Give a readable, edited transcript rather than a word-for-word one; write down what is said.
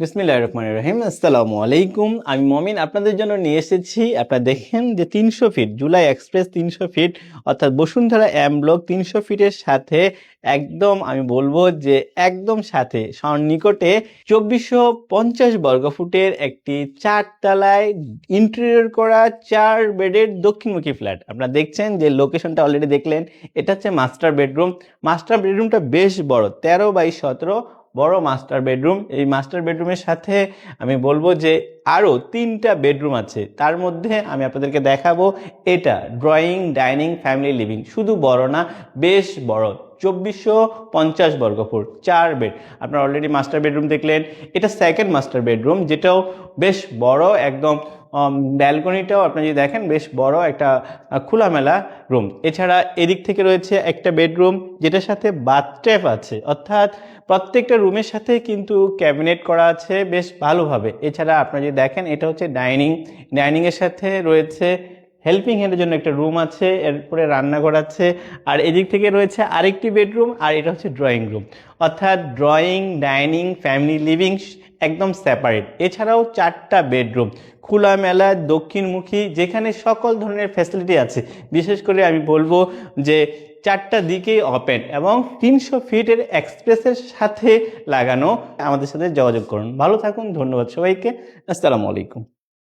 বিসমিল্লাহির রহমানির রহিম। আসসালামু আলাইকুম। আমি মমিন আপনাদের জন্য নিয়ে এসেছি। আপনারা দেখেন যে ৩০০ ফিট জুলাই এক্সপ্রেস ৩০০ ফিট অর্থাৎ বসুন্ধরা এম ব্লক ৩০০ ফিটের সাথে একদম আমি বলবো যে একদম সাথে সন্নিকটে ২৪৫০ বর্গফুটের একটি ৪ তলায় ইন্টেরিয়র করা ৪ বেডের দক্ষিণমুখী ফ্ল্যাট। আপনারা দেখছেন যে লোকেশনটা অলরেডি দেখলেন। এটা হচ্ছে মাস্টার বেডরুম। মাস্টার বেডরুমটা বেশ বড়, ১৩/১৭ বড় মাস্টার বেডরুম। এই মাস্টার বেডরুমের সাথে আমি বলবো যে আরও ৩টা বেডরুম আছে। তার মধ্যে আমি আপনাদেরকে দেখাবো এটা ড্রয়িং, ডাইনিং, ফ্যামিলি লিভিং। শুধু বড় না, বেশ বড়, ২৪৫০ বর্গফুট, ৪ বেড। আপনারা অলরেডি মাস্টার বেডরুম দেখলেন। এটা সেকেন্ড মাস্টার বেডরুম, যেটাও বেশ বড়, একদম ব্যালকনিটাও আপনি যদি দেখেন বেশ বড় একটা খোলামেলা রুম। এছাড়া এদিক থেকে রয়েছে একটা বেডরুম যেটার সাথে বাথট্যাপ আছে, অর্থাৎ প্রত্যেকটা রুমের সাথে কিন্তু ক্যাবিনেট করা আছে বেশ ভালোভাবে। এছাড়া আপনারা যদি দেখেন এটা হচ্ছে ডাইনিং, ডাইনিংয়ের সাথে রয়েছে হেল্পিং হ্যান্ডের জন্য একটা রুম আছে, এরপরে রান্নাঘর আছে। আর এদিক থেকে রয়েছে আরেকটি বেডরুম, আর এটা হচ্ছে ড্রয়িং রুম। অর্থাৎ ড্রয়িং, ডাইনিং, ফ্যামিলি লিভিং একদম সেপারেট। এছাড়াও 4টা বেডরুম খোলামেলা দক্ষিণমুখী, যেখানে সকল ধরনের ফ্যাসিলিটি আছে। বিশেষ করে আমি বলবো যে 4টা দিকেই ওপেন এবং ৩০০ ফিটের এক্সপ্রেসের সাথে লাগানো। আমাদের সাথে যোগাযোগ করুন। ভালো থাকুন, ধন্যবাদ সবাইকে। আসসালামু আলাইকুম।